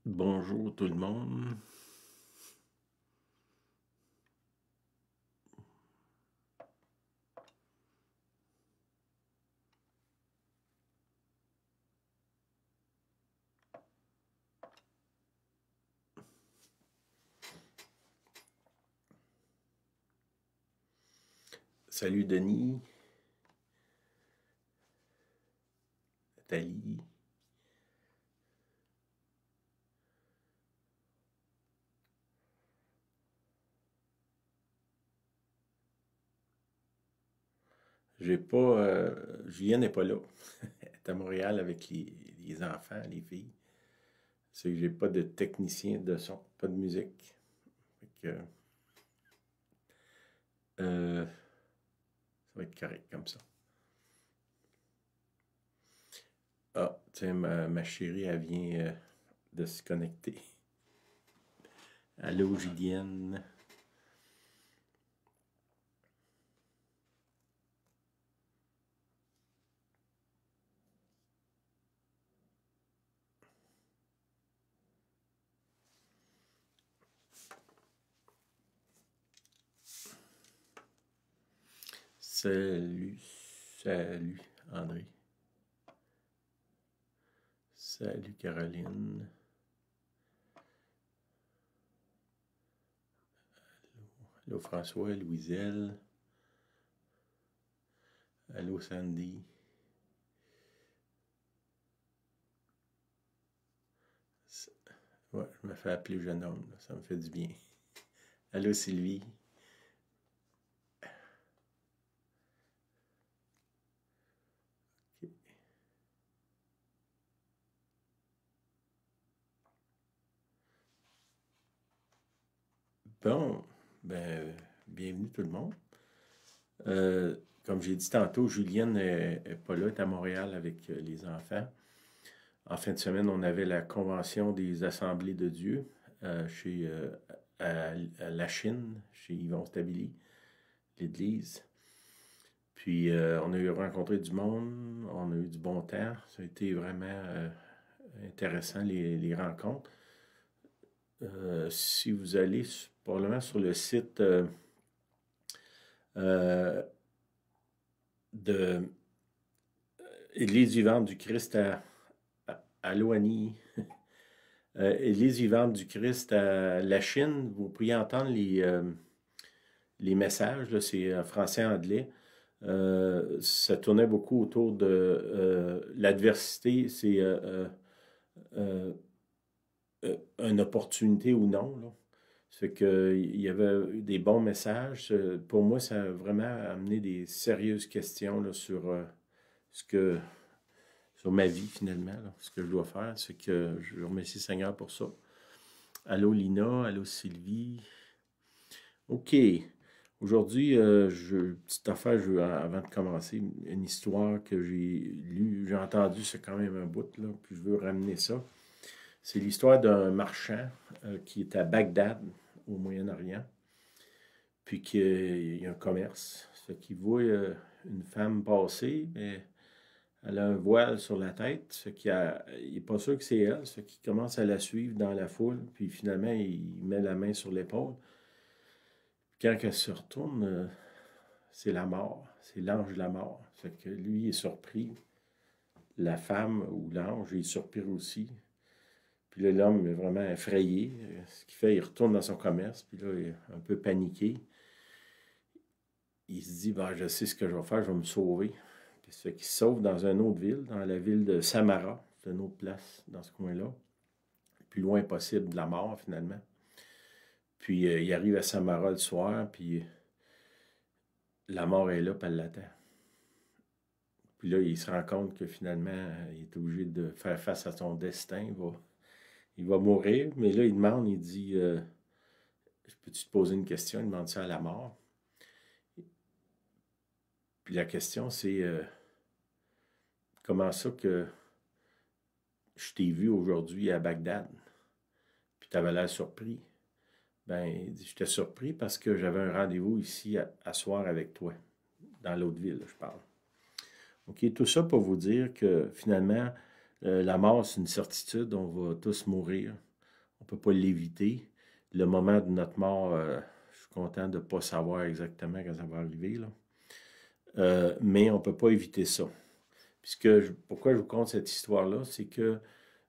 Bonjour tout le monde. Salut Denis, Nathalie. J'ai pas. Julien n'est pas là. Elle est à Montréal avec les enfants, les filles. C'est que j'ai pas de technicien de son, pas de musique. Fait que, ça va être correct comme ça. Ah, tiens, ma chérie, elle vient de se connecter. Allô, Julienne. Salut, salut, André. Salut, Caroline. Allô, François, Louiselle. Allô, Sandy. Ouais, je me fais appeler jeune homme, là, ça me fait du bien. Allô, Sylvie. Ok. Bon, ben, bienvenue tout le monde. Euh, Comme j'ai dit tantôt, Julienne est pas là, elle est à Montréal avec les enfants. En fin de semaine, on avait la convention des Assemblées de Dieu à la Chine, chez Yvon Stabili, l'église. Puis on a eu rencontré du monde, on a eu du bon temps. Ça a été vraiment intéressant les rencontres. Si vous allez probablement sur le site euh, de Église vivante du Christ à Loigny, Église vivante du Christ à la Chine, vous pourriez entendre les messages, là, c'est français-anglais. Ça tournait beaucoup autour de l'adversité, c'est une opportunité ou non, là. C'est qu'il y avait des bons messages. Pour moi, ça a vraiment amené des sérieuses questions là, sur ce que sur ma vie finalement, là, ce que je dois faire. C'est que je remercie le Seigneur pour ça. Allô Lina, allô Sylvie. OK. Aujourd'hui, petite affaire, avant de commencer, une histoire que j'ai lue, j'ai entendue, c'est quand même un bout, là, puis je veux ramener ça. C'est l'histoire d'un marchand qui est à Bagdad, au Moyen-Orient, puis qu'il y a un commerce. Ce qui voit une femme passer, mais elle a un voile sur la tête, ce qui il n'est pas sûr que c'est elle, ce qui commence à la suivre dans la foule, puis finalement, il met la main sur l'épaule. Quand elle se retourne, c'est la mort, c'est l'ange de la mort. Fait que lui est surpris, la femme ou l'ange est surpris aussi. Puis là, l'homme est vraiment effrayé. Ce qu'il fait, il retourne dans son commerce, puis là, il est un peu paniqué. Il se dit, ben, je sais ce que je vais faire, je vais me sauver. Puis ça fait qu'il se sauve dans une autre ville, dans la ville de Samara. C'est une autre place dans ce coin-là. Le plus loin possible de la mort, finalement. Puis il arrive à Samara le soir, puis la mort est là, puis elle l'attend. Puis là, il se rend compte que finalement, il est obligé de faire face à son destin. Il va mourir, mais là, il demande, il dit, peux-tu te poser une question? Il demande ça à la mort. Puis la question, c'est comment ça que je t'ai vu aujourd'hui à Bagdad? Puis tu avais l'air surpris. Ben, il dit, j'étais surpris parce que j'avais un rendez-vous ici à soir avec toi, dans l'autre ville, je parle. OK, tout ça pour vous dire que finalement, la mort, c'est une certitude, on va tous mourir. peut pas l'éviter. Le moment de notre mort, je suis content de ne pas savoir exactement quand ça va arriver, là. Mais on ne peut pas éviter ça. Pourquoi je vous conte cette histoire-là, c'est que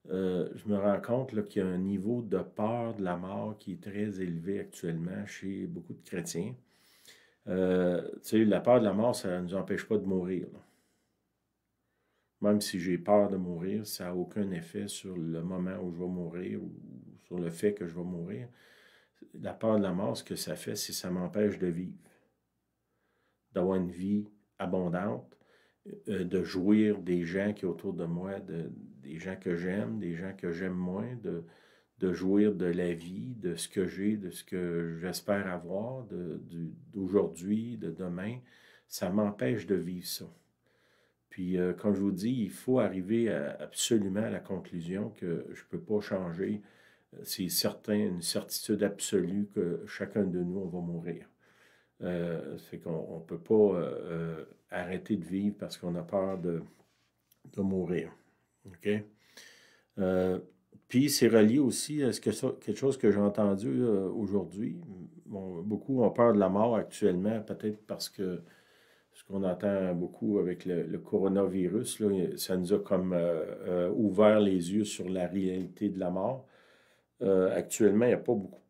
je me rends compte qu'il y a un niveau de peur de la mort qui est très élevé actuellement chez beaucoup de chrétiens. Tu sais, la peur de la mort, ça ne nous empêche pas de mourir, là. Même si j'ai peur de mourir, ça n'a aucun effet sur le moment où je vais mourir ou sur le fait que je vais mourir. La peur de la mort, ce que ça fait, c'est que ça m'empêche de vivre, d'avoir une vie abondante, de jouir des gens qui sont autour de moi, des gens que j'aime, des gens que j'aime moins, de jouir de la vie, de ce que j'ai, de ce que j'espère avoir, d'aujourd'hui, de demain. Ça m'empêche de vivre ça. Puis, comme je vous dis, il faut arriver absolument à la conclusion que je ne peux pas changer. C'est certain, une certitude absolue que chacun de nous, on va mourir. C'est qu'on ne peut pas arrêter de vivre parce qu'on a peur de mourir. OK? Puis c'est relié aussi à quelque chose que j'ai entendu aujourd'hui. Bon, beaucoup ont peur de la mort actuellement, peut-être parce que ce qu'on entend beaucoup avec le coronavirus, là, ça nous a comme ouvert les yeux sur la réalité de la mort. Actuellement, il n'y a pas beaucoup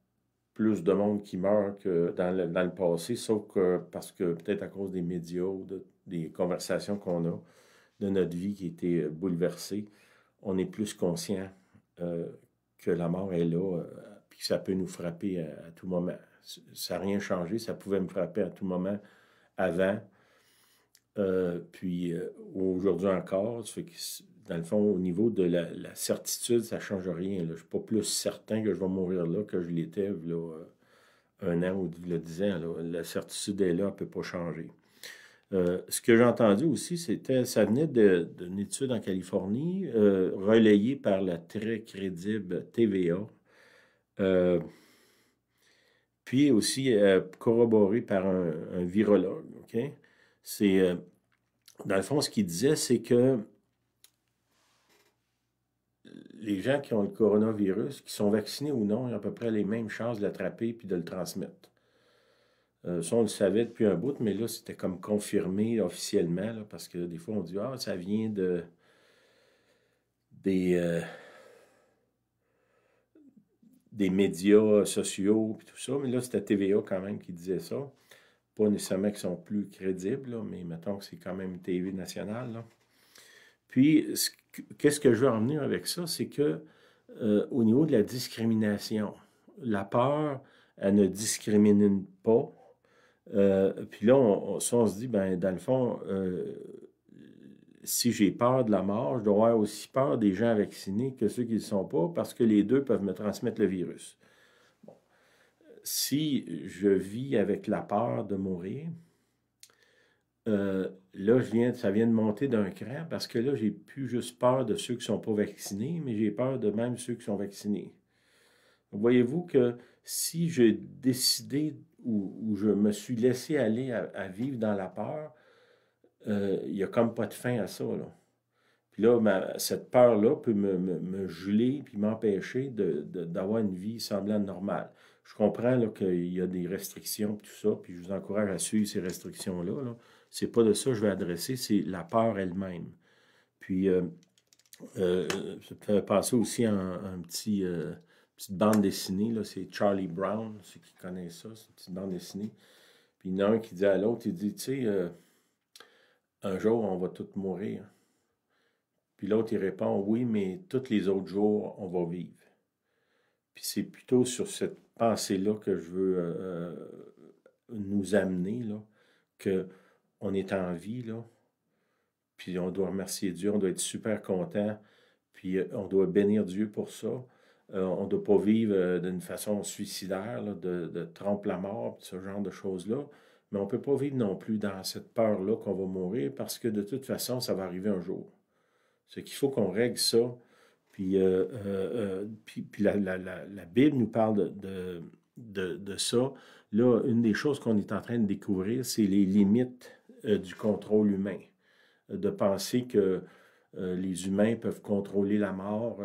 plus de monde qui meurt que dans le passé, sauf que parce que peut-être à cause des médias ou des conversations qu'on a de notre vie qui a été bouleversée, on est plus conscient que la mort est là, puis que ça peut nous frapper à tout moment. Ça n'a rien changé, ça pouvait me frapper à tout moment avant, puis aujourd'hui encore. Ça fait que, dans le fond, au niveau de la certitude, ça ne change rien, là. Je ne suis pas plus certain que je vais mourir là que je l'étais là, un an ou là, 10 ans. Là. La certitude est là, elle ne peut pas changer. Ce que j'ai entendu aussi, ça venait d'une étude en Californie, relayée par la très crédible TVA, puis aussi corroborée par un virologue. Okay? C'est, dans le fond, ce qu'il disait, c'est que les gens qui ont le coronavirus, qui sont vaccinés ou non, ils ont à peu près les mêmes chances de l'attraper puis de le transmettre. Ça, on le savait depuis un bout, mais là, c'était comme confirmé officiellement, là, parce que des fois, on dit « Ah, ça vient des médias sociaux, puis tout ça. » Mais là, c'était TVA quand même qui disait ça. Pas nécessairement qu'ils sont plus crédibles, là, mais mettons que c'est quand même une TV nationale, là. Puis, qu'est-ce que je veux en venir avec ça? C'est que au niveau de la discrimination, la peur, elle ne discrimine pas. Puis là, on se dit, ben, dans le fond, si j'ai peur de la mort, je dois avoir aussi peur des gens vaccinés que ceux qui ne le sont pas, parce que les deux peuvent me transmettre le virus. Bon. Si je vis avec la peur de mourir, là, ça vient de monter d'un cran, parce que là, j'ai plus juste peur de ceux qui ne sont pas vaccinés, mais j'ai peur de même ceux qui sont vaccinés. Voyez-vous que si j'ai décidé ou je me suis laissé aller à vivre dans la peur, il n'y a comme pas de fin à ça, là. Puis là, cette peur-là peut me geler puis m'empêcher d'avoir une vie semblant normale. Je comprends là, qu'il y a des restrictions et tout ça, puis je vous encourage à suivre ces restrictions-là, là. C'est pas de ça que je vais adresser, c'est la peur elle-même. Puis, ça me fait penser aussi à un petite bande dessinée, là, c'est Charlie Brown, ceux qui connaissent ça, c'est une petite bande dessinée. Puis il y en a un qui dit à l'autre, il dit, tu sais, un jour, on va tous mourir. Puis l'autre, il répond, oui, mais tous les autres jours, on va vivre. Puis c'est plutôt sur cette pensée-là que je veux nous amener, là, qu'on est en vie, là, puis on doit remercier Dieu, on doit être super content, puis on doit bénir Dieu pour ça. On ne doit pas vivre d'une façon suicidaire, là, de trompe la mort, ce genre de choses-là. Mais on ne peut pas vivre non plus dans cette peur-là qu'on va mourir, parce que de toute façon, ça va arriver un jour. C'est qu'il faut qu'on règle ça. Puis, puis la Bible nous parle de ça. Là, une des choses qu'on est en train de découvrir, c'est les limites du contrôle humain. De penser que les humains peuvent contrôler la mort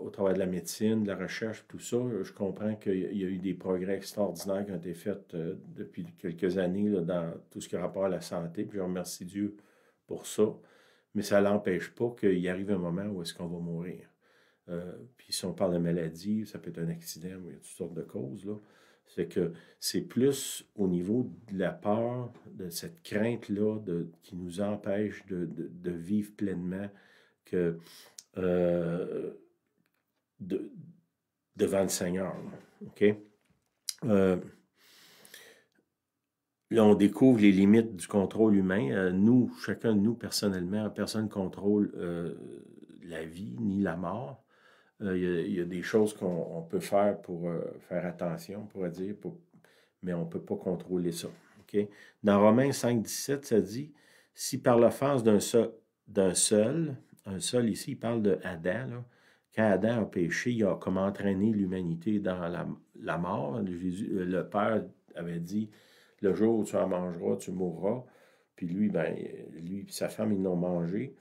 au travers de la médecine, de la recherche, tout ça. Je comprends qu'il y a eu des progrès extraordinaires qui ont été faits depuis quelques années là, dans tout ce qui a rapport à la santé. Puis je remercie Dieu pour ça. Mais ça n'empêche pas qu'il arrive un moment où est-ce qu'on va mourir. Puis si on parle de maladie, ça peut être un accident, il y a toutes sortes de causes, là. C'est que c'est plus au niveau de la peur, de cette crainte-là qui nous empêche de vivre pleinement que de, devant le Seigneur. OK? Là, on découvre les limites du contrôle humain. Nous, chacun de nous, personnellement, personne ne contrôle la vie ni la mort. Il y a des choses qu'on peut faire pour faire attention, on pourrait dire, mais on ne peut pas contrôler ça. Okay? Dans Romains 5,17, ça dit, si par l'offense d'un seul, un seul ici, il parle de Adam, là, quand Adam a péché, il a comme entraîné l'humanité dans la mort. Le Père avait dit, le jour où tu en mangeras, tu mourras. Puis lui, lui et sa femme, ils l'ont mangé.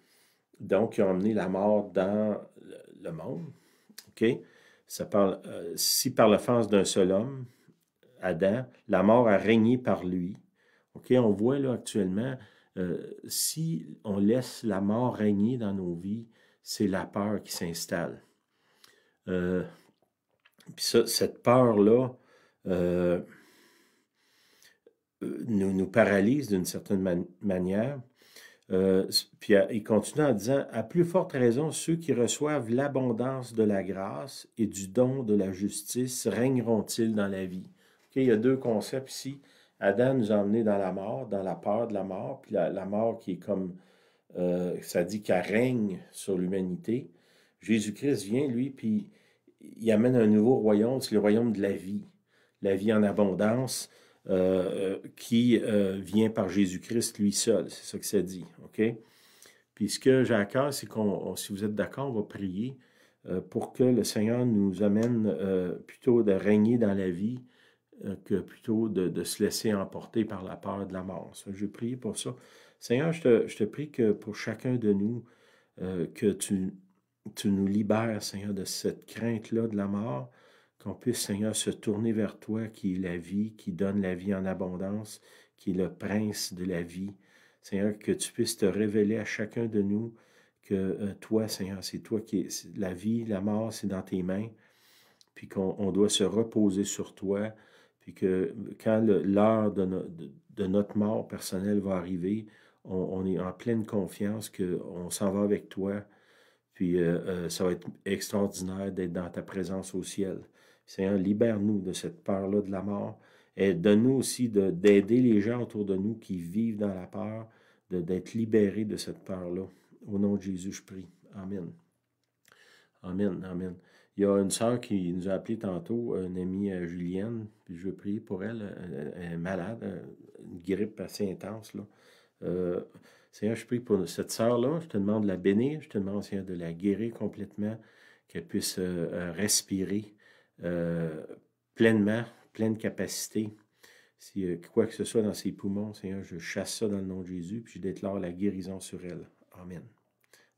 Donc, ils ont emmené la mort dans le monde. OK? Ça parle, si par l'offense d'un seul homme, Adam, la mort a régné par lui. OK? On voit là actuellement, si on laisse la mort régner dans nos vies, c'est la peur qui s'installe. Puis ça, cette peur-là nous paralyse d'une certaine manière. Puis il continue en disant, à plus forte raison, ceux qui reçoivent l'abondance de la grâce et du don de la justice régneront-ils dans la vie? Okay, il y a deux concepts ici. Adam nous a emmenés dans la mort, dans la peur de la mort, puis la mort qui est comme, ça dit qu'elle règne sur l'humanité. Jésus-Christ vient, lui, puis il amène un nouveau royaume, c'est le royaume de la vie en abondance. Qui vient par Jésus-Christ lui seul. C'est ça que ça dit. OK? Puis ce que j'ai à cœur, c'est si vous êtes d'accord, on va prier pour que le Seigneur nous amène plutôt de régner dans la vie que plutôt de se laisser emporter par la peur de la mort. Ça, je vais prier pour ça. Seigneur, je te prie que pour chacun de nous, que tu nous libères, Seigneur, de cette crainte-là de la mort, qu'on puisse, Seigneur, se tourner vers toi, qui est la vie, qui donne la vie en abondance, qui est le prince de la vie. Seigneur, que tu puisses te révéler à chacun de nous que toi, Seigneur, c'est toi qui es la vie, la mort, c'est dans tes mains, puis qu'on doit se reposer sur toi, puis que quand l'heure de notre mort personnelle va arriver, on est en pleine confiance qu'on s'en va avec toi, puis ça va être extraordinaire d'être dans ta présence au ciel. Seigneur, libère-nous de cette peur-là de la mort et donne-nous aussi d'aider les gens autour de nous qui vivent dans la peur, d'être libérés de cette peur-là. Au nom de Jésus, je prie. Amen. Amen, amen. Il y a une sœur qui nous a appelé tantôt, une amie Julienne, puis je veux prier pour elle. Elle est malade, une grippe assez intense, là. Seigneur, je prie pour cette sœur-là. Je te demande de la bénir. Je te demande, Seigneur, de la guérir complètement, qu'elle puisse respirer pleinement, pleine capacité. Si quoi que ce soit dans ses poumons, Seigneur, je chasse ça dans le nom de Jésus, puis je déclare la guérison sur elle. Amen.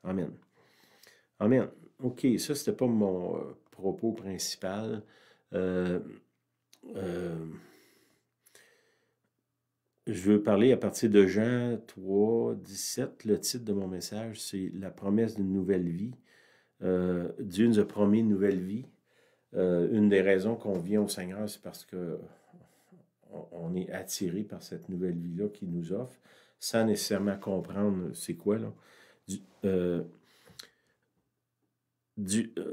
Amen. Amen. OK, ça, c'était pas mon propos principal. Je veux parler à partir de Jean 3, 17. Le titre de mon message, c'est « La promesse d'une nouvelle vie ». Dieu nous a promis une nouvelle vie. Une des raisons qu'on vient au Seigneur, c'est parce que on est attiré par cette nouvelle vie-là qu'il nous offre, sans nécessairement comprendre c'est quoi, là.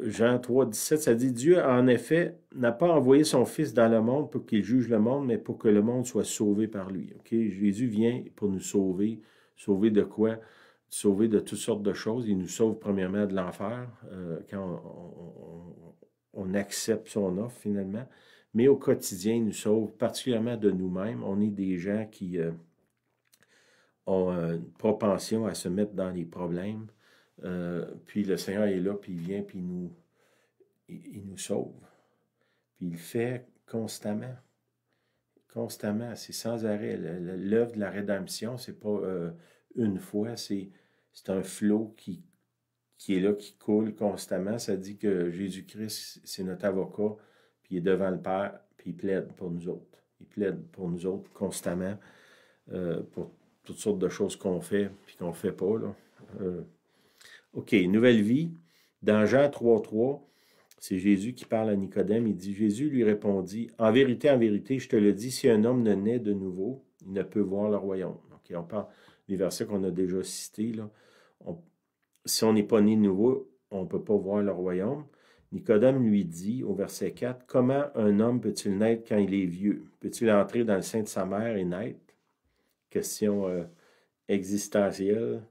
Jean 3, 17, ça dit, Dieu, en effet, n'a pas envoyé son Fils dans le monde pour qu'il juge le monde, mais pour que le monde soit sauvé par lui. Okay? Jésus vient pour nous sauver. Sauver de quoi? Sauver de toutes sortes de choses. Il nous sauve premièrement de l'enfer, quand on accepte son offre finalement. Mais au quotidien, il nous sauve particulièrement de nous-mêmes. On est des gens qui ont une propension à se mettre dans les problèmes. Puis le Seigneur est là, puis il vient, puis il nous sauve. Puis il le fait constamment. Constamment, c'est sans arrêt. L'œuvre de la rédemption, c'est pas une fois, c'est un flot qui qui est là, qui coule constamment. Ça dit que Jésus-Christ, c'est notre avocat, puis il est devant le Père, puis il plaide pour nous autres. Il plaide pour nous autres constamment, pour toutes sortes de choses qu'on fait, puis qu'on ne fait pas, là. OK, nouvelle vie. Dans Jean 3,3, c'est Jésus qui parle à Nicodème. Il dit, Jésus lui répondit, en vérité, je te le dis, si un homme ne naît de nouveau, il ne peut voir le royaume. OK, on parle des versets qu'on a déjà cités, là. Si on n'est pas né de nouveau, on ne peut pas voir le royaume. Nicodème lui dit, au verset 4, comment un homme peut-il naître quand il est vieux? Peut-il entrer dans le sein de sa mère et naître? Question existentielle.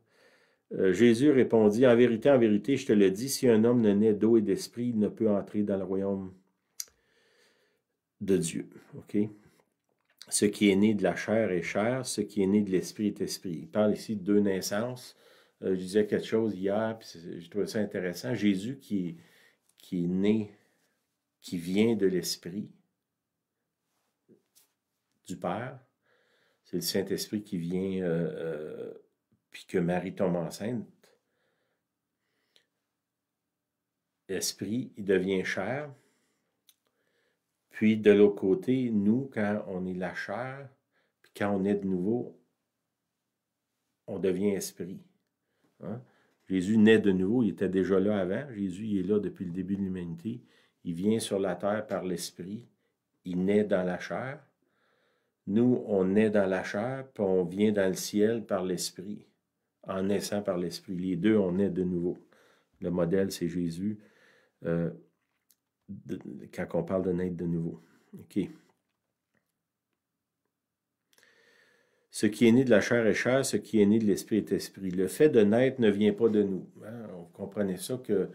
Jésus répondit, en vérité, je te le dis, si un homme ne naît d'eau et d'esprit, il ne peut entrer dans le royaume de Dieu. OK? Ce qui est né de la chair est chair, ce qui est né de l'esprit est esprit. Il parle ici de deux naissances. Je disais quelque chose hier, puis j'ai trouvé ça intéressant. Jésus qui est né, qui vient de l'esprit du Père, c'est le Saint-Esprit qui vient, puis que Marie tombe enceinte. L'esprit, il devient chair. Puis de l'autre côté, nous, quand on est la chair, puis quand on est de nouveau, on devient esprit. Hein? Jésus naît de nouveau, il était déjà là avant. Jésus, il est là depuis le début de l'humanité. Il vient sur la terre par l'esprit. Il naît dans la chair. Nous, on naît dans la chair, puis on vient dans le ciel par l'esprit, en naissant par l'esprit. Les deux, on naît de nouveau. Le modèle, c'est Jésus, quand on parle de naître de nouveau. OK. Ce qui est né de la chair est chair, ce qui est né de l'esprit est esprit. Le fait de naître ne vient pas de nous. Hein? On comprenait ça que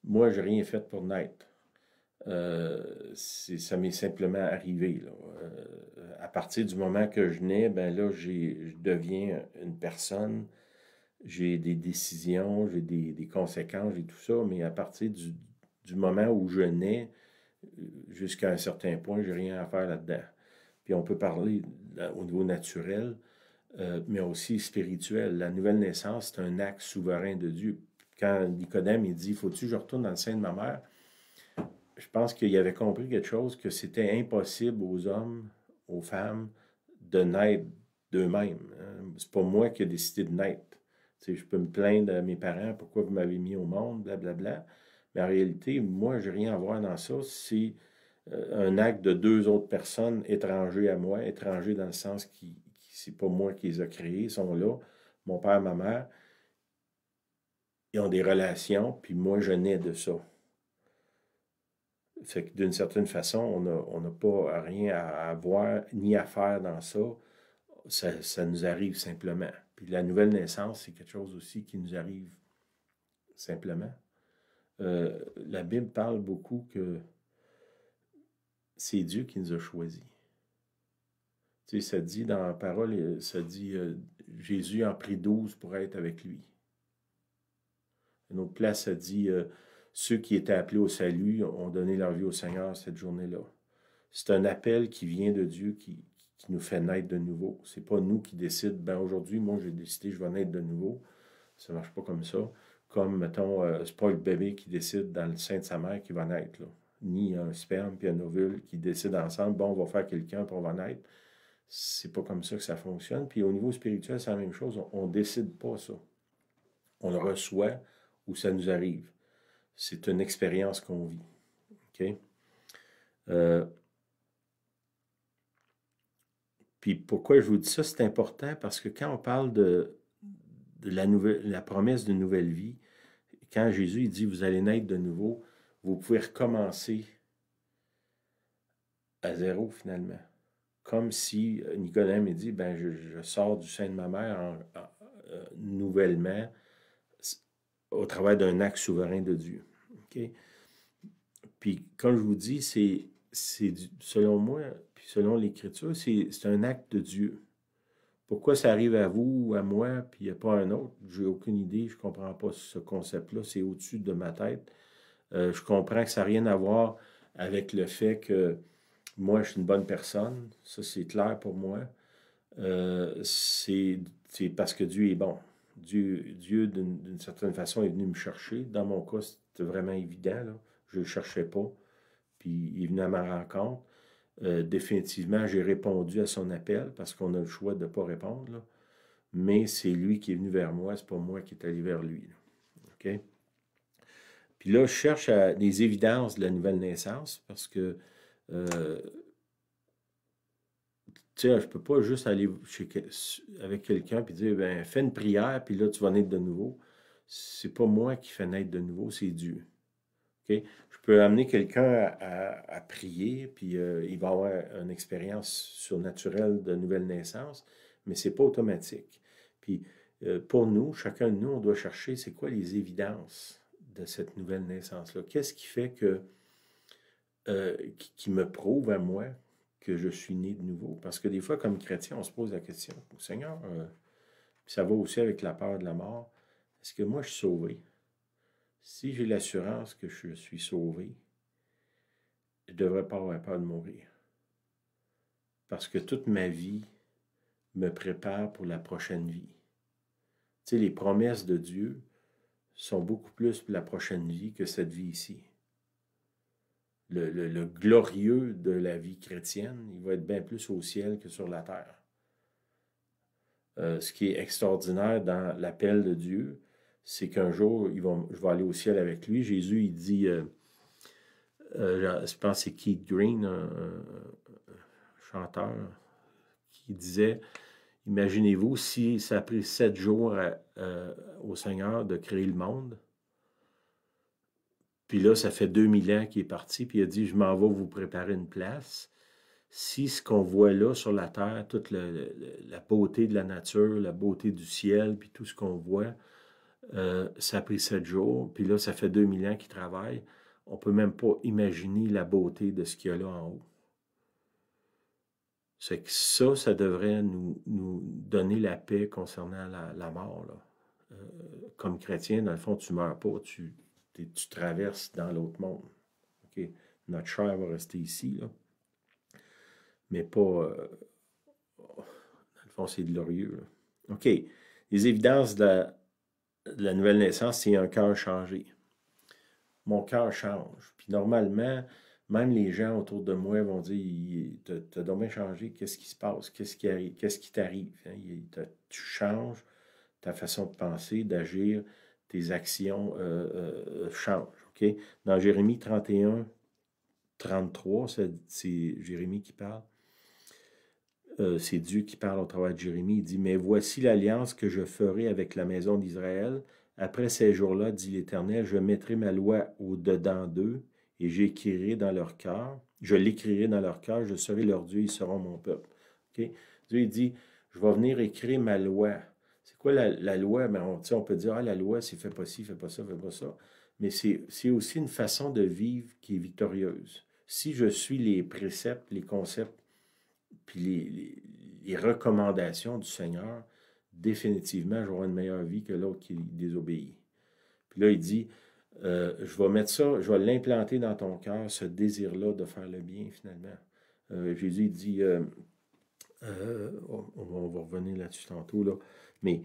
moi, je n'ai rien fait pour naître. Ça m'est simplement arrivé. Là. À partir du moment que je nais, ben là, je deviens une personne, j'ai des décisions, j'ai des conséquences, j'ai tout ça, mais à partir du moment où je nais, jusqu'à un certain point, j'ai rien à faire là-dedans. Puis on peut parler au niveau naturel, mais aussi spirituel. La nouvelle naissance, c'est un acte souverain de Dieu. Quand Nicodème, il dit, faut-tu que je retourne dans le sein de ma mère? Je pense qu'il avait compris quelque chose, que c'était impossible aux hommes, aux femmes, de naître d'eux-mêmes. Hein. C'est pas moi qui ai décidé de naître. Tu sais, je peux me plaindre à mes parents, pourquoi vous m'avez mis au monde, blablabla. Mais en réalité, moi, je n'ai rien à voir dans ça. C'est un acte de deux autres personnes étrangers à moi, étrangers dans le sens qui c'est pas moi qui les ai créés, ils sont là. Mon père, ma mère, ils ont des relations, puis moi, je nais de ça. Fait que d'une certaine façon, on n'a pas rien à voir ni à faire dans ça. Ça nous arrive simplement. Puis la nouvelle naissance, c'est quelque chose aussi qui nous arrive simplement. La Bible parle beaucoup que c'est Dieu qui nous a choisis. Tu sais, ça dit dans la parole, ça dit Jésus en prit 12 pour être avec lui. Une autre place, ça dit ceux qui étaient appelés au salut ont donné leur vie au Seigneur cette journée-là. C'est un appel qui vient de Dieu qui nous fait naître de nouveau. C'est pas nous qui décidons, ben aujourd'hui, moi j'ai décidé, je vais naître de nouveau. Ça marche pas comme ça. Comme, mettons, c'est pas le bébé qui décide dans le sein de sa mère qui va naître, là. Ni un sperme puis un ovule qui décident ensemble, bon, on va faire quelqu'un pour on va naître. C'est pas comme ça que ça fonctionne. Puis au niveau spirituel, c'est la même chose. On décide pas ça. On le reçoit ou ça nous arrive. C'est une expérience qu'on vit. OK? Puis pourquoi je vous dis ça, c'est important parce que quand on parle de la promesse d'une nouvelle vie, quand Jésus il dit vous allez naître de nouveau, vous pouvez recommencer à zéro finalement. Comme si Nicodème il dit ben je sors du sein de ma mère nouvellement au travers d'un acte souverain de Dieu. Okay? Puis comme je vous dis, c'est selon moi, puis selon l'Écriture, c'est un acte de Dieu. Pourquoi ça arrive à vous ou à moi, puis il n'y a pas un autre? J'ai aucune idée, je ne comprends pas ce concept-là, c'est au-dessus de ma tête. Je comprends que ça n'a rien à voir avec le fait que moi, je suis une bonne personne. Ça, c'est clair pour moi. C'est parce que Dieu est bon. Dieu d'une certaine façon, est venu me chercher. Dans mon cas, c'était vraiment évident, là. Je ne le cherchais pas. Puis il est venu à ma rencontre. Définitivement, j'ai répondu à son appel parce qu'on a le choix de ne pas répondre, là. Mais c'est lui qui est venu vers moi, c'est pas moi qui est allé vers lui, là. OK? Puis là, je cherche des évidences de la nouvelle naissance parce que, tu sais, je peux pas juste aller avec quelqu'un puis dire, ben, fais une prière, puis là, tu vas naître de nouveau. C'est pas moi qui fais naître de nouveau, c'est Dieu. OK? Je peux amener quelqu'un à prier, puis il va avoir une expérience surnaturelle de nouvelle naissance, mais c'est pas automatique. Puis pour nous, chacun de nous, on doit chercher c'est quoi les évidences de cette nouvelle naissance-là. Qu'est-ce qui fait que qui me prouve à moi que je suis né de nouveau? Parce que des fois, comme chrétien, on se pose la question, Seigneur, puis ça va aussi avec la peur de la mort, est-ce que moi je suis sauvé? Si j'ai l'assurance que je suis sauvé, je ne devrais pas avoir peur de mourir. Parce que toute ma vie me prépare pour la prochaine vie. Tu sais, les promesses de Dieu sont beaucoup plus pour la prochaine vie que cette vie ici. Le glorieux de la vie chrétienne, il va être bien plus au ciel que sur la terre. Ce qui est extraordinaire dans l'appel de Dieu, c'est qu'un jour, je vais aller au ciel avec lui. Jésus, il dit, je pense que c'est Keith Green, un chanteur, qui disait, imaginez-vous si ça a pris 7 jours au Seigneur de créer le monde, puis là, ça fait 2000 ans qu'il est parti, puis il a dit, je m'en vais vous préparer une place. Si ce qu'on voit là sur la terre, toute la beauté de la nature, la beauté du ciel, puis tout ce qu'on voit, ça a pris 7 jours, puis là, ça fait 2000 ans qu'il travaille, on ne peut même pas imaginer la beauté de ce qu'il y a là en haut. C'est que ça devrait nous donner la paix concernant la mort, là. Comme chrétien, dans le fond, tu ne meurs pas, tu traverses dans l'autre monde. Okay? Notre chair va rester ici, là. Mais pas... dans le fond, c'est glorieux, là. OK. Les évidences de la nouvelle naissance, c'est un cœur changé. Mon cœur change. Puis normalement, même les gens autour de moi vont dire, t'as donc bien changé, qu'est-ce qui se passe, qu'est-ce qui t'arrive, hein? Tu changes, ta façon de penser, d'agir, tes actions changent. Okay? Dans Jérémie 31, 33, c'est Jérémie qui parle. C'est Dieu qui parle au travers de Jérémie. Il dit, mais voici l'alliance que je ferai avec la maison d'Israël. Après ces jours-là, dit l'Éternel, je mettrai ma loi au-dedans d'eux et j'écrirai dans leur cœur. Je l'écrirai dans leur cœur, je serai leur Dieu, ils seront mon peuple. Okay? Dieu, il dit, je vais venir écrire ma loi. C'est quoi la loi? Ben, on peut dire, la loi, c'est fais pas ci, fais pas ça, fais pas ça. Mais c'est aussi une façon de vivre qui est victorieuse. Si je suis les préceptes, les concepts, puis les recommandations du Seigneur, définitivement, j'aurai une meilleure vie que l'autre qui désobéit. Puis là, il dit, je vais mettre ça, je vais l'implanter dans ton cœur, ce désir-là de faire le bien, finalement. Jésus dit, on va revenir là-dessus tantôt, là, mais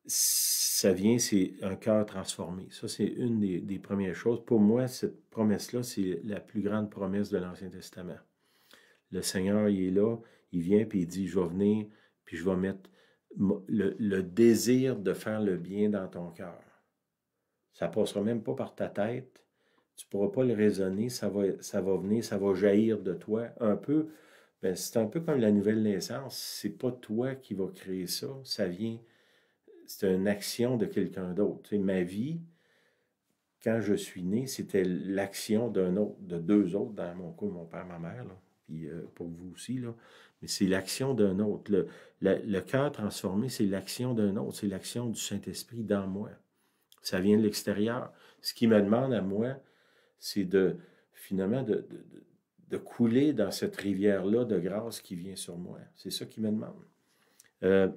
ça vient, c'est un cœur transformé. Ça, c'est une des premières choses. Pour moi, cette promesse-là, c'est la plus grande promesse de l'Ancien Testament. Le Seigneur, il est là, il vient, puis il dit, je vais venir, puis je vais mettre le désir de faire le bien dans ton cœur. Ça ne passera même pas par ta tête. Tu ne pourras pas le raisonner, ça va venir, ça va jaillir de toi. Un peu, ben, c'est un peu comme la nouvelle naissance. C'est pas toi qui vas créer ça, ça vient, c'est une action de quelqu'un d'autre. Tu sais, ma vie, quand je suis né, c'était l'action d'un autre, de deux autres, dans mon cas, mon père, ma mère, là. Puis pour vous aussi, là. Mais c'est l'action d'un autre. Le cœur transformé, c'est l'action d'un autre. C'est l'action du Saint-Esprit dans moi. Ça vient de l'extérieur. Ce qui me demande à moi, c'est finalement, de couler dans cette rivière-là de grâce qui vient sur moi. C'est ça qui me demande.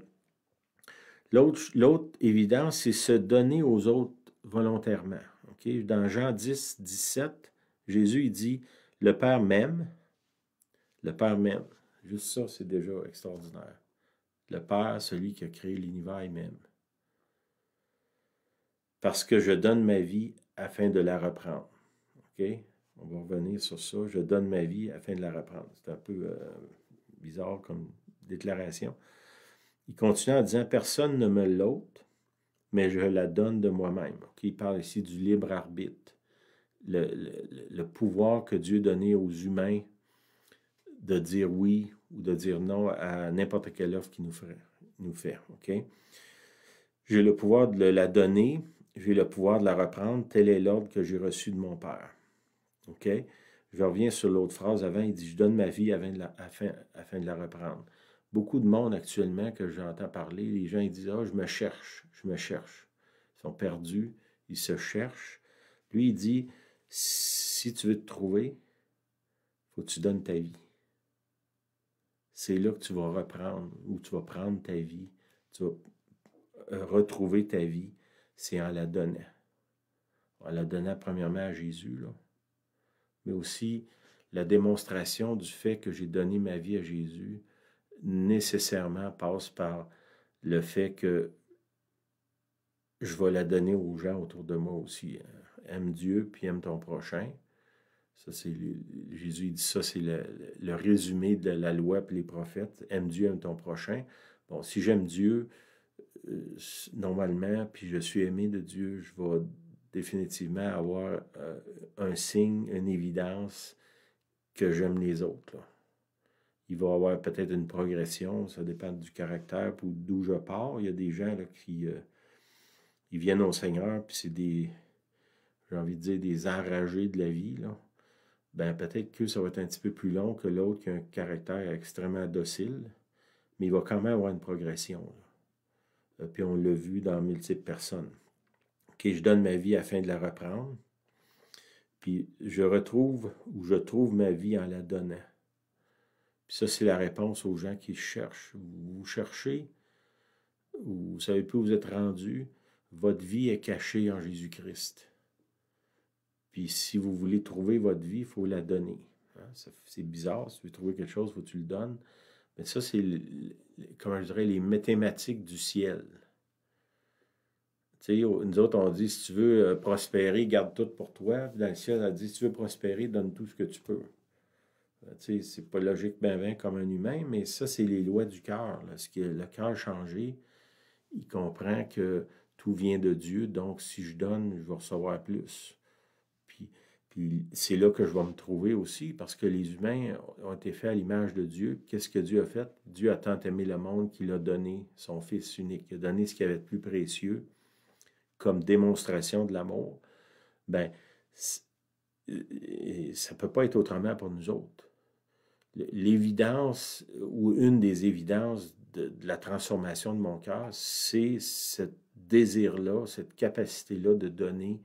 L'autre évidence, c'est se donner aux autres volontairement. Okay? Dans Jean 10, 17, Jésus, il dit, le Père m'aime. Le Père m'aime. Juste ça, c'est déjà extraordinaire. Le Père, celui qui a créé l'univers, il m'aime. parce que je donne ma vie afin de la reprendre. OK? On va revenir sur ça. Je donne ma vie afin de la reprendre. C'est un peu bizarre comme déclaration. Il continue en disant, personne ne me l'ôte, mais je la donne de moi-même. OK? Il parle ici du libre arbitre. Le pouvoir que Dieu a donné aux humains de dire oui ou de dire non à n'importe quelle offre qu'il nous fait. OK? J'ai le pouvoir de la donner, j'ai le pouvoir de la reprendre. Tel est l'ordre que j'ai reçu de mon Père. OK? Je reviens sur l'autre phrase avant. Il dit, je donne ma vie afin de la reprendre. Beaucoup de monde actuellement que j'entends parler, les gens ils disent, je me cherche, je me cherche. Ils sont perdus, ils se cherchent. Lui, il dit, si tu veux te trouver, il faut que tu donnes ta vie. C'est là que tu vas reprendre, ou tu vas prendre ta vie, tu vas retrouver ta vie, c'est en la donnant. En la donnant premièrement à Jésus, là, mais aussi la démonstration du fait que j'ai donné ma vie à Jésus nécessairement passe par le fait que je vais la donner aux gens autour de moi aussi. Aime Dieu, puis aime ton prochain. Ça, c'est Jésus il dit ça, c'est le résumé de la loi et les prophètes. Aime Dieu, aime ton prochain. Bon, si j'aime Dieu, normalement, puis je suis aimé de Dieu, je vais définitivement avoir un signe, une évidence que j'aime les autres. Là. Il va y avoir peut-être une progression, ça dépend du caractère ou d'où je pars. Il y a des gens là, qui ils viennent au Seigneur, puis c'est des, j'ai envie de dire, des enragés de la vie, là. Ben peut-être que ça va être un petit peu plus long que l'autre qui a un caractère extrêmement docile, mais il va quand même avoir une progression. Puis on l'a vu dans multiples personnes. OK, je donne ma vie afin de la reprendre, puis je retrouve ou je trouve ma vie en la donnant. Puis ça, c'est la réponse aux gens qui cherchent. Vous cherchez, ou vous ne savez plus où vous êtes rendu, votre vie est cachée en Jésus-Christ. Puis si vous voulez trouver votre vie, il faut la donner. C'est bizarre, si tu veux trouver quelque chose, il faut que tu le donnes. Mais ça, c'est, comment je dirais, les mathématiques du ciel. Tu sais, nous autres, on dit, si tu veux prospérer, garde tout pour toi. Puis dans le ciel, on dit, si tu veux prospérer, donne tout ce que tu peux. Tu sais, c'est pas logique ben comme un humain, mais ça, c'est les lois du cœur. Le cœur changé, il comprend que tout vient de Dieu, donc si je donne, je vais recevoir plus. Puis c'est là que je vais me trouver aussi, parce que les humains ont été faits à l'image de Dieu. Qu'est-ce que Dieu a fait? Dieu a tant aimé le monde qu'il a donné son Fils unique. Il a donné ce qu'il y avait de plus précieux comme démonstration de l'amour. Ben, ça ne peut pas être autrement pour nous autres. L'évidence, ou une des évidences de la transformation de mon cœur, c'est ce désir-là, cette capacité-là de donner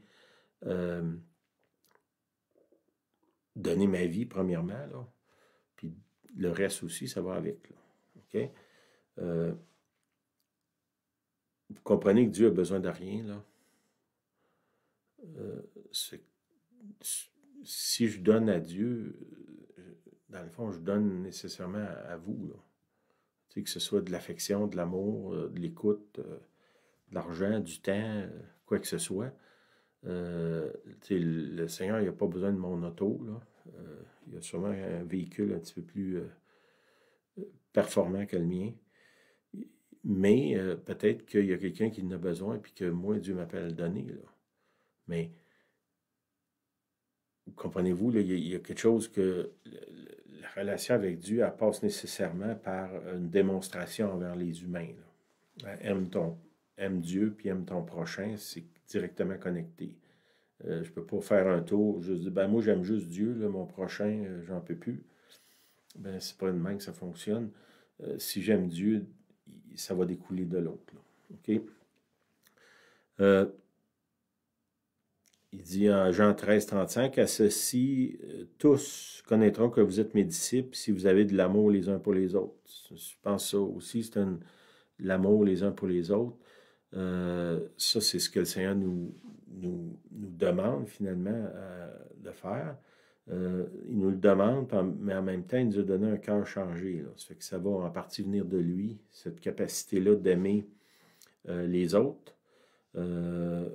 ma vie, premièrement, là, puis le reste aussi, ça va avec. Là. OK? Vous comprenez que Dieu a besoin de rien, là. Si je donne à Dieu, dans le fond, je donne nécessairement à vous, là. Tu sais, que ce soit de l'affection, de l'amour, de l'écoute, de l'argent, du temps, quoi que ce soit. Le Seigneur, il n'a pas besoin de mon auto, là. Il a sûrement un véhicule un petit peu plus performant que le mien. Mais peut-être qu'il y a quelqu'un qui en a besoin et que moi, Dieu m'appelle à le donner. Là. Mais comprenez-vous, là, il y a quelque chose que la relation avec Dieu, elle passe nécessairement par une démonstration envers les humains. Là. Aime Dieu puis aime ton prochain, c'est directement connecté. Je ne peux pas faire un tour, juste dire, ben moi j'aime juste Dieu, là, mon prochain, j'en peux plus. Ben c'est pas de même que ça fonctionne. Si j'aime Dieu, ça va découler de l'autre. OK? Il dit en Jean 13, 35, à ceci, tous connaîtront que vous êtes mes disciples si vous avez de l'amour les uns pour les autres. Je pense ça aussi, c'est l'amour les uns pour les autres. Ça, c'est ce que le Seigneur nous demande finalement de faire. Il nous le demande, mais en même temps, il nous a donné un cœur changé. Là. Ça fait que ça va en partie venir de lui, cette capacité-là d'aimer les autres. Euh,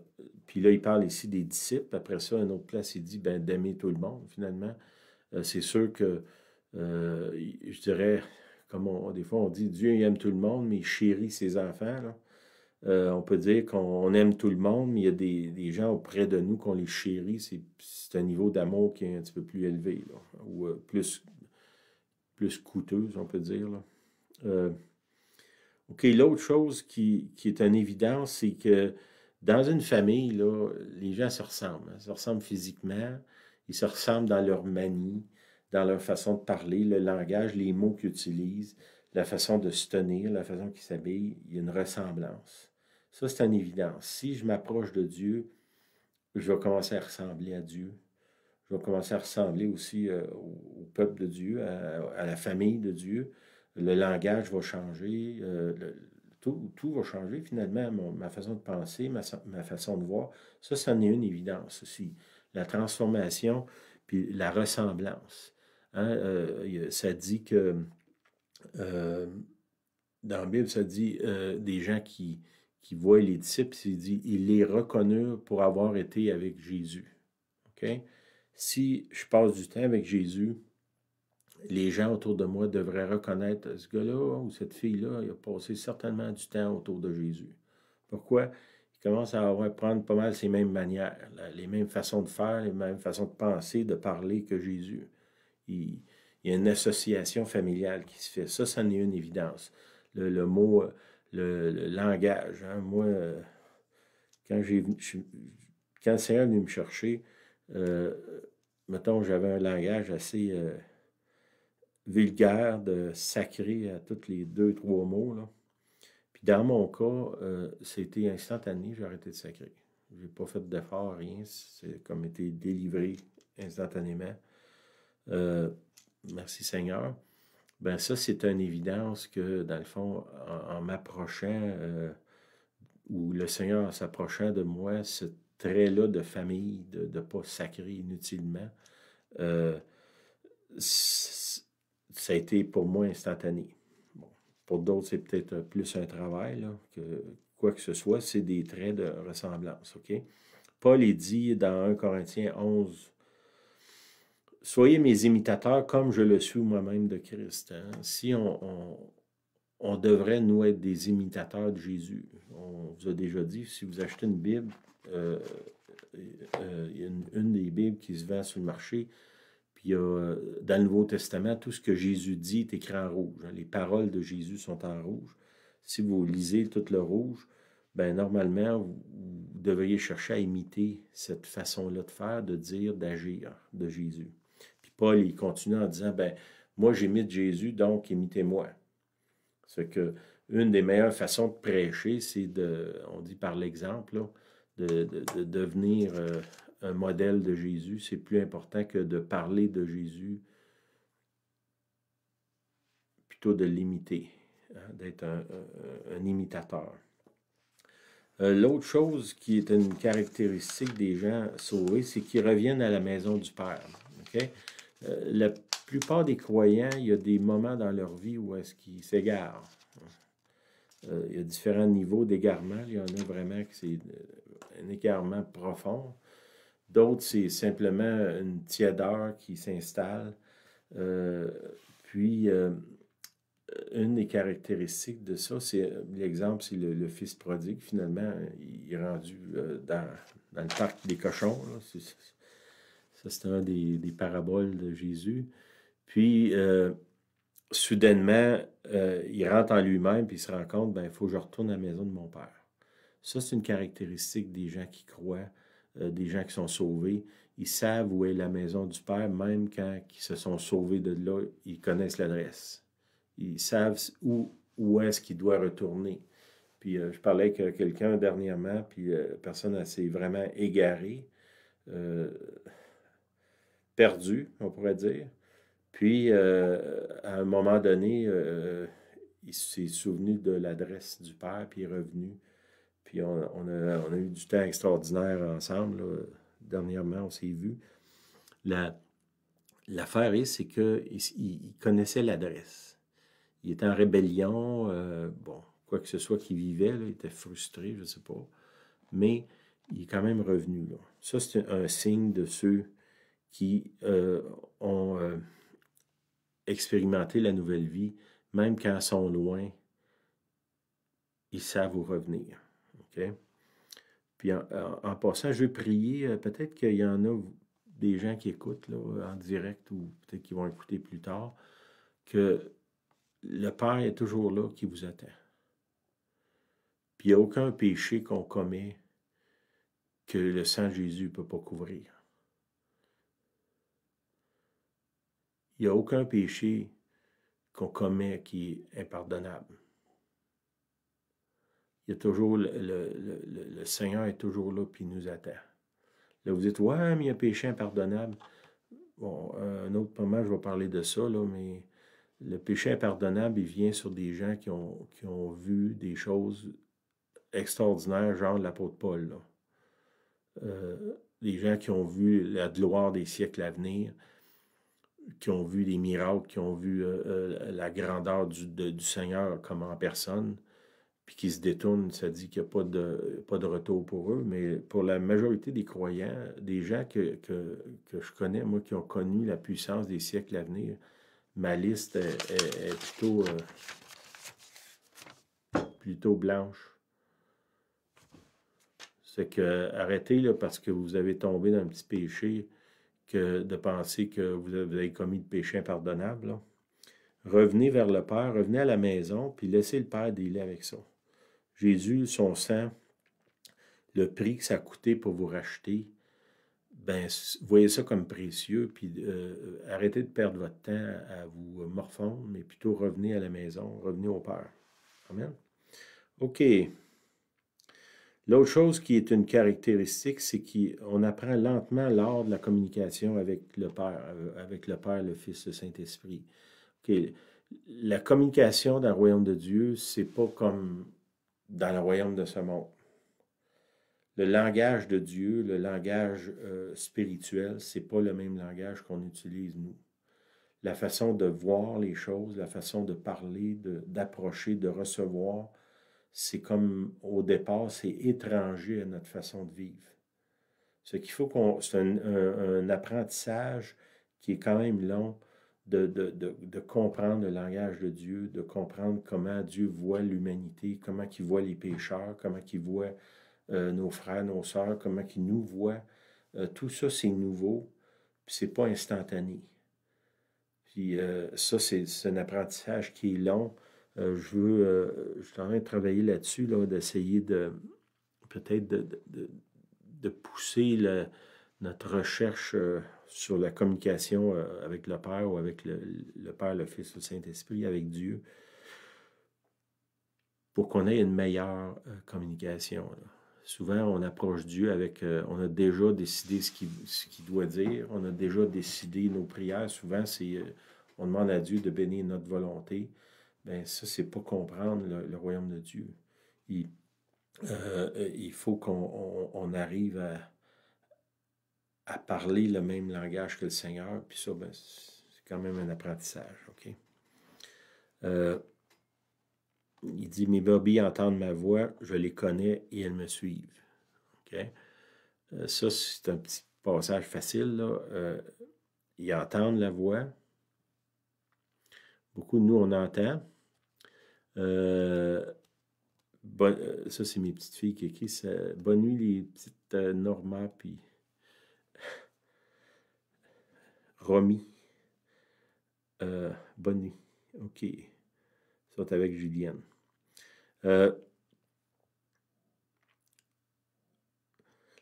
Puis là, il parle ici des disciples. Après ça, à une autre place, il dit ben, d'aimer tout le monde, finalement. C'est sûr que, je dirais, comme des fois on dit, Dieu il aime tout le monde, mais il chérit ses enfants, là. On peut dire qu'on aime tout le monde, mais il y a des gens auprès de nous qu'on les chérit. C'est un niveau d'amour qui est un petit peu plus élevé, là, ou plus coûteuse, on peut dire, là. Euh, OK, l'autre chose qui est une évidence, c'est que dans une famille, là, les gens se ressemblent, hein. Ils se ressemblent physiquement, ils se ressemblent dans leur manie, dans leur façon de parler, le langage, les mots qu'ils utilisent, la façon de se tenir, la façon qu'ils s'habillent. Il y a une ressemblance. Ça, c'est une évidence. Si je m'approche de Dieu, je vais commencer à ressembler à Dieu. Je vais commencer à ressembler aussi au peuple de Dieu, à la famille de Dieu. Le langage va changer, tout va changer finalement, ma façon de penser, ma façon de voir. Ça, c'en est une évidence aussi. La transformation, puis la ressemblance. Hein, ça dit que, euh, dans la Bible, ça dit des gens qui voient les disciples, il dit, ils les reconnurent pour avoir été avec Jésus. OK? Si je passe du temps avec Jésus, les gens autour de moi devraient reconnaître ce gars-là ou cette fille-là, il a passé certainement du temps autour de Jésus. Pourquoi? Il commence à prendre pas mal ces mêmes manières, les mêmes façons de faire, les mêmes façons de penser, de parler que Jésus. Il, il y a une association familiale qui se fait. Ça, c'en est une évidence. Le mot, le langage. Hein. Moi, quand quand le Seigneur est venu me chercher, euh, mettons, j'avais un langage assez vulgaire, de sacré à tous les deux, trois mots, là. Puis dans mon cas, c'était instantané, j'ai arrêté de sacrer. J'ai pas fait d'effort, rien. C'est comme été délivré instantanément. Euh, Merci Seigneur. Ben ça, c'est une évidence que, dans le fond, en m'approchant, ou le Seigneur en s'approchant de moi, ce trait-là de famille, de ne pas sacrer inutilement, euh, ça a été pour moi instantané. Bon, pour d'autres, c'est peut-être plus un travail, là, que quoi que ce soit, c'est des traits de ressemblance, OK? Paul est dit dans 1 Corinthiens 11, soyez mes imitateurs comme je le suis moi-même de Christ. Hein? Si on devrait, nous, être des imitateurs de Jésus. On vous a déjà dit, si vous achetez une Bible, il y a une des Bibles qui se vend sur le marché, puis dans le Nouveau Testament, tout ce que Jésus dit est écrit en rouge. Hein. Les paroles de Jésus sont en rouge. Si vous lisez tout le rouge, ben normalement, vous devriez chercher à imiter cette façon-là de faire, de dire, d'agir de Jésus. Puis Paul, il continue en disant, ben moi j'imite Jésus, donc imitez-moi. C'est que une des meilleures façons de prêcher, c'est on dit par l'exemple, là, de devenir un modèle de Jésus. C'est plus important que de parler de Jésus, plutôt de l'imiter, hein, d'être un imitateur. L'autre chose qui est une caractéristique des gens sauvés, c'est qu'ils reviennent à la maison du Père. Okay? La plupart des croyants, il y a des moments dans leur vie où est-ce qu'ils s'égarent. Il y a différents niveaux d'égarement. Il y en a vraiment que c'est un égarement profond. D'autres, c'est simplement une tiédeur qui s'installe. Puis, une des caractéristiques de ça, c'est l'exemple, c'est le fils prodigue. Finalement, il est rendu dans le parc des cochons. Là. Ça, c'est un des paraboles de Jésus. Puis, soudainement, il rentre en lui-même puis il se rend compte, ben, il faut que je retourne à la maison de mon père. Ça, c'est une caractéristique des gens qui croient, des gens qui sont sauvés. Ils savent où est la maison du Père, même quand ils se sont sauvés de là, ils connaissent l'adresse. Ils savent où est-ce qu'ils doivent retourner. Puis je parlais avec quelqu'un dernièrement, puis personne s'est vraiment égarée, perdue, on pourrait dire. Puis, à un moment donné, il s'est souvenu de l'adresse du père, puis il est revenu. Puis, on a eu du temps extraordinaire ensemble. Là. Dernièrement, on s'est vus. L'affaire c'est qu'il connaissait l'adresse. Il était en rébellion, bon, quoi que ce soit qu'il vivait, là, il était frustré, je ne sais pas. mais il est quand même revenu, là. Ça, c'est un signe de ceux qui ont expérimenté la nouvelle vie, même quand ils sont loin, ils savent où revenir. OK? Puis en passant, je vais prier. Peut-être qu'il y en a des gens qui écoutent là, en direct ou peut-être qu'ils vont écouter plus tard, que le Père est toujours là qui vous attend. Puis il n'y a aucun péché qu'on commet que le sang de Jésus ne peut pas couvrir. Il n'y a aucun péché qu'on commet qui est impardonnable. Il y a toujours le Seigneur est toujours là puis il nous attend. Là, vous dites, ouais, mais il y a un péché impardonnable. Bon, un autre moment, je vais parler de ça, là, mais le péché impardonnable, il vient sur des gens qui ont vu des choses extraordinaires, genre l'apôtre Paul, là. Des gens qui ont vu la gloire des siècles à venir, qui ont vu les miracles, qui ont vu la grandeur du Seigneur comme en personne, puis qui se détournent, ça dit qu'il n'y a pas de retour pour eux, mais pour la majorité des croyants, des gens que je connais, moi, qui ont connu la puissance des siècles à venir, ma liste est plutôt blanche. C'est que arrêtez là, parce que vous avez tombé dans un petit péché que de penser que vous avez commis de péché impardonnable. Là. Revenez vers le Père, revenez à la maison, puis laissez le Père dealer avec ça. Jésus, son sang, le prix que ça a coûté pour vous racheter, ben, voyez ça comme précieux, puis arrêtez de perdre votre temps à vous morfondre, mais plutôt revenez à la maison, revenez au Père. Amen. OK. L'autre chose qui est une caractéristique, c'est qu'on apprend lentement l'art de la communication avec le Père, le Fils, le Saint-Esprit. Okay. La communication dans le royaume de Dieu, c'est pas comme dans le royaume de ce monde. Le langage de Dieu, le langage spirituel, c'est pas le même langage qu'on utilise nous. La façon de voir les choses, la façon de parler, d'approcher, de recevoir, c'est comme au départ, c'est étranger à notre façon de vivre. Ce qu'il faut c'est un apprentissage qui est quand même long de comprendre le langage de Dieu, de comprendre comment Dieu voit l'humanité, comment il voit les pécheurs, comment il voit nos frères, nos sœurs, comment il nous voit. Tout ça, c'est nouveau, puis c'est pas instantané. Puis ça, c'est un apprentissage qui est long. Je suis en train de travailler là-dessus, là, d'essayer peut-être de pousser notre recherche sur la communication avec le Père ou avec le Père, le Fils, le Saint-Esprit, avec Dieu, pour qu'on ait une meilleure communication. Là. Souvent, on approche Dieu avec... on a déjà décidé ce qu'il doit dire, on a déjà décidé nos prières. Souvent, on demande à Dieu de bénir notre volonté. Bien, ça, c'est pas comprendre le royaume de Dieu. Il faut qu'on arrive à parler le même langage que le Seigneur, puis ça, ben, c'est quand même un apprentissage, OK? Il dit, mes brebis entendent ma voix, je les connais et elles me suivent. OK? Ça, c'est un petit passage facile, là. Ils entendent la voix. Beaucoup de nous, on entend. Ça, c'est mes petites filles qui écrivent. Bonne nuit, les petites Norma, puis Romy. Bonne nuit. OK. Ils sont avec Julienne.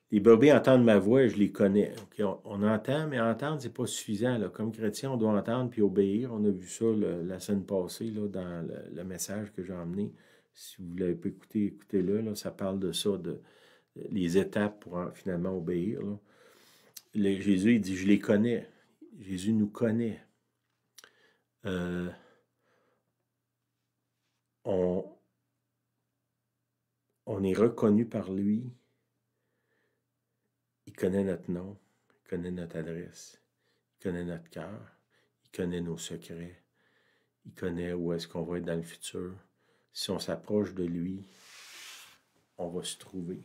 Les brebis entendent ma voix et je les connais. Okay? On entend, mais entendre, c'est pas suffisant. Là. Comme chrétien, on doit entendre puis obéir. On a vu ça la semaine passée là, dans le message que j'ai emmené. Si vous ne l'avez pas écouté, écoutez-le. Là, ça parle de ça, les étapes pour finalement obéir. Là. Jésus, il dit, je les connais. Jésus nous connaît. On est reconnu par lui. Il connaît notre nom, il connaît notre adresse, il connaît notre cœur, il connaît nos secrets, il connaît où est-ce qu'on va être dans le futur. Si on s'approche de lui, on va se trouver.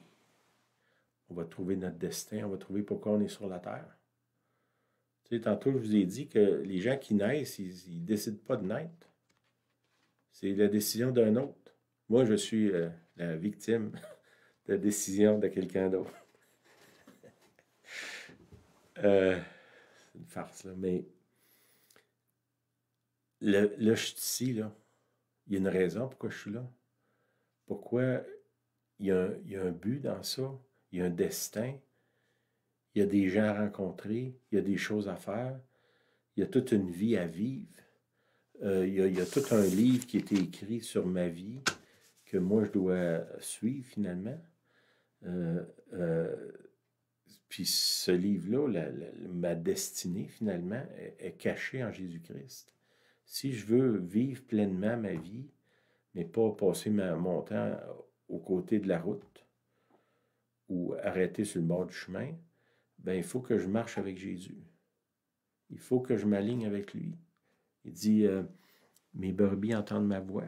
On va trouver notre destin, on va trouver pourquoi on est sur la terre. Tu sais, tantôt, je vous ai dit que les gens qui naissent, ils ne décident pas de naître. C'est la décision d'un autre. Moi, je suis la victime de la décision de quelqu'un d'autre. C'est une farce, là. Mais là, je suis ici, là. Il y a une raison pourquoi je suis là. Pourquoi il y a un but dans ça. Il y a un destin. Il y a des gens à rencontrer. Il y a des choses à faire. Il y a toute une vie à vivre. Il y a tout un livre qui a été écrit sur ma vie que moi, je dois suivre finalement. Puis ce livre-là, ma destinée finalement, est cachée en Jésus-Christ. Si je veux vivre pleinement ma vie, mais pas passer mon temps aux côtés de la route ou arrêter sur le bord du chemin, ben il faut que je marche avec Jésus. Il faut que je m'aligne avec lui. Il dit, mes brebis entendent ma voix.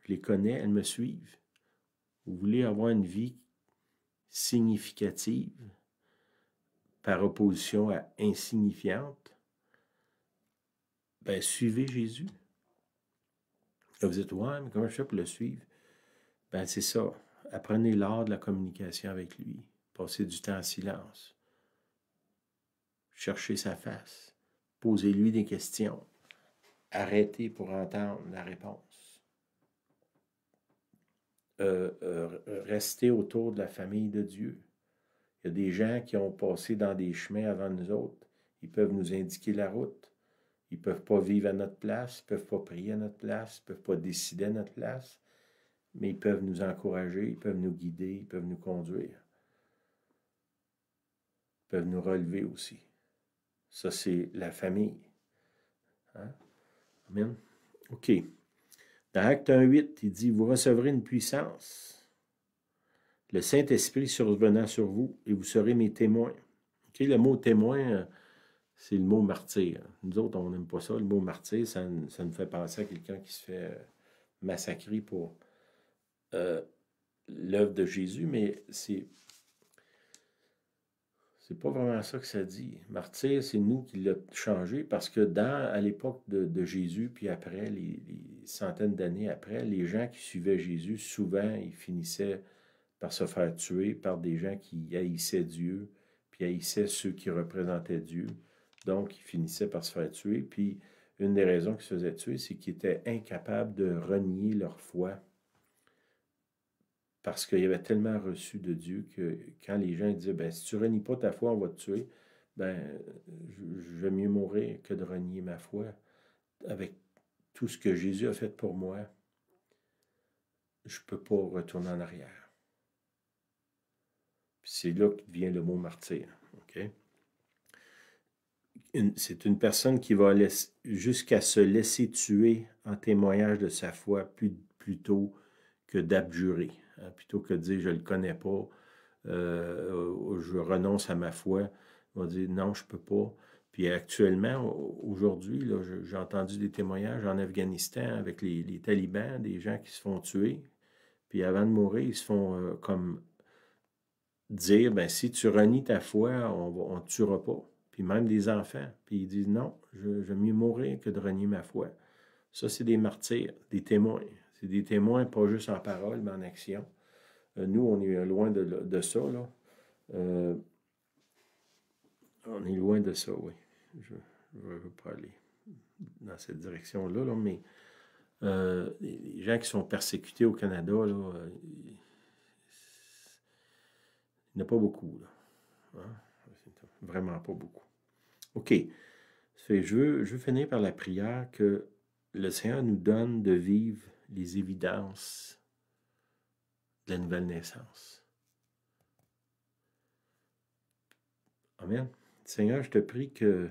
Je les connais, elles me suivent. Vous voulez avoir une vie significative par opposition à insignifiante? Ben, suivez Jésus. Là, vous dites, ouais, mais comment je fais pour le suivre? Ben, c'est ça. Apprenez l'art de la communication avec lui. Passez du temps en silence. Cherchez sa face. Posez-lui des questions. Arrêtez pour entendre la réponse. Restez autour de la famille de Dieu. Il y a des gens qui ont passé dans des chemins avant nous autres. Ils peuvent nous indiquer la route. Ils ne peuvent pas vivre à notre place. Ils ne peuvent pas prier à notre place. Ils ne peuvent pas décider à notre place. Mais ils peuvent nous encourager. Ils peuvent nous guider. Ils peuvent nous conduire. Ils peuvent nous relever aussi. Ça, c'est la famille. Hein? Amen. OK. Dans Acte 1:8, il dit, vous recevrez une puissance. Le Saint-Esprit survenant sur vous et vous serez mes témoins. OK, le mot témoin, c'est le mot martyr. Nous autres, on n'aime pas ça. Le mot martyr, ça nous fait penser à quelqu'un qui se fait massacrer pour l'œuvre de Jésus, mais c'est pas vraiment ça que ça dit. Martyr, c'est nous qui l'a changé parce que à l'époque de Jésus, puis après, les centaines d'années après, les gens qui suivaient Jésus, souvent, ils finissaient par se faire tuer par des gens qui haïssaient Dieu, puis haïssaient ceux qui représentaient Dieu. Donc, ils finissaient par se faire tuer. Puis, une des raisons qu'ils se faisaient tuer, c'est qu'ils étaient incapables de renier leur foi parce qu'ils avaient tellement reçu de Dieu que quand les gens disaient, ben, si tu ne renies pas ta foi, on va te tuer, ben, je vais mieux mourir que de renier ma foi avec tout ce que Jésus a fait pour moi. Je ne peux pas retourner en arrière. Puis c'est là que vient le mot martyr. Okay? C'est une personne qui va jusqu'à se laisser tuer en témoignage de sa foi plutôt que d'abjurer. Hein, plutôt que de dire « je ne le connais pas, je renonce à ma foi », il va dire « non, je ne peux pas ». Puis actuellement, aujourd'hui, j'ai entendu des témoignages en Afghanistan avec les talibans, des gens qui se font tuer. Puis avant de mourir, ils se font comme dire, ben si tu renies ta foi, on ne te tuera pas. Puis même des enfants. Puis ils disent, non, je vais mieux mourir que de renier ma foi. Ça, c'est des martyrs, des témoins. C'est des témoins, pas juste en parole, mais en action. Nous, on est loin de ça, là. On est loin de ça, oui. Je ne veux pas aller dans cette direction-là, là, mais les gens qui sont persécutés au Canada, là, il n'y en a pas beaucoup, là. Hein? Vraiment pas beaucoup. OK. Je veux finir par la prière que le Seigneur nous donne de vivre les évidences de la nouvelle naissance. Amen. Seigneur, je te prie que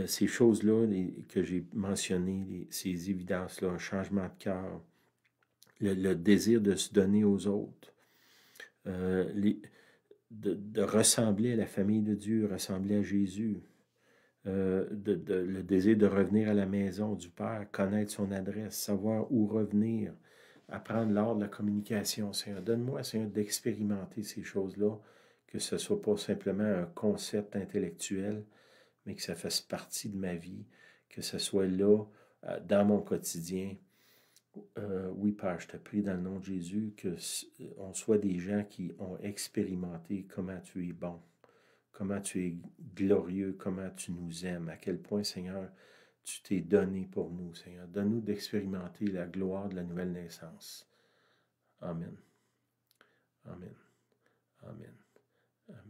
ces choses-là que j'ai mentionnées, ces évidences-là, un changement de cœur, le désir de se donner aux autres, de ressembler à la famille de Dieu, ressembler à Jésus, le désir de revenir à la maison du Père, connaître son adresse, savoir où revenir, apprendre l'art de la communication, Seigneur. Donne-moi, Seigneur, d'expérimenter ces choses-là, que ce ne soit pas simplement un concept intellectuel, mais que ça fasse partie de ma vie, que ce soit là, dans mon quotidien. Oui, Père, je te prie dans le nom de Jésus qu'on soit des gens qui ont expérimenté comment tu es bon, comment tu es glorieux, comment tu nous aimes, à quel point, Seigneur, tu t'es donné pour nous, Seigneur. Donne-nous d'expérimenter la gloire de la nouvelle naissance. Amen. Amen. Amen. Amen.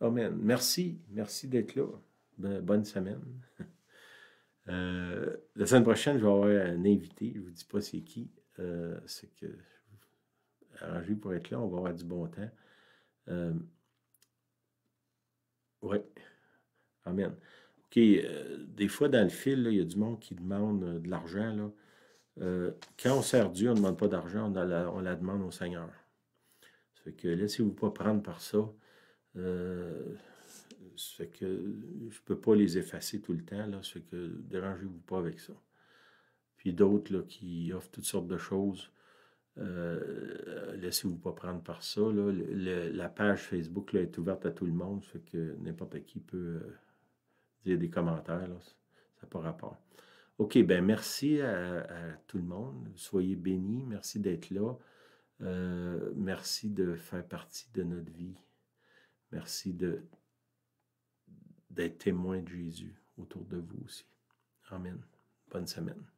Amen. Merci. Merci d'être là. Bonne semaine. La semaine prochaine, je vais avoir un invité. Je ne vous dis pas c'est qui. C'est que arrangé pour être là. On va avoir du bon temps. Oui. Amen. OK. Des fois, dans le fil, il y a du monde qui demande de l'argent. Quand on sert Dieu, on ne demande pas d'argent, on la demande au Seigneur. Ça fait que laissez-vous pas prendre par ça. Ça fait que je ne peux pas les effacer tout le temps. Ça fait que dérangez-vous pas avec ça. Puis d'autres qui offrent toutes sortes de choses. Laissez-vous pas prendre par ça. La page Facebook est ouverte à tout le monde. Ça fait que n'importe qui peut dire des commentaires. Ça n'a pas rapport. OK, ben merci à tout le monde. Soyez bénis. Merci d'être là. Merci de faire partie de notre vie. Merci d'être témoin de Jésus autour de vous aussi. Amen. Bonne semaine.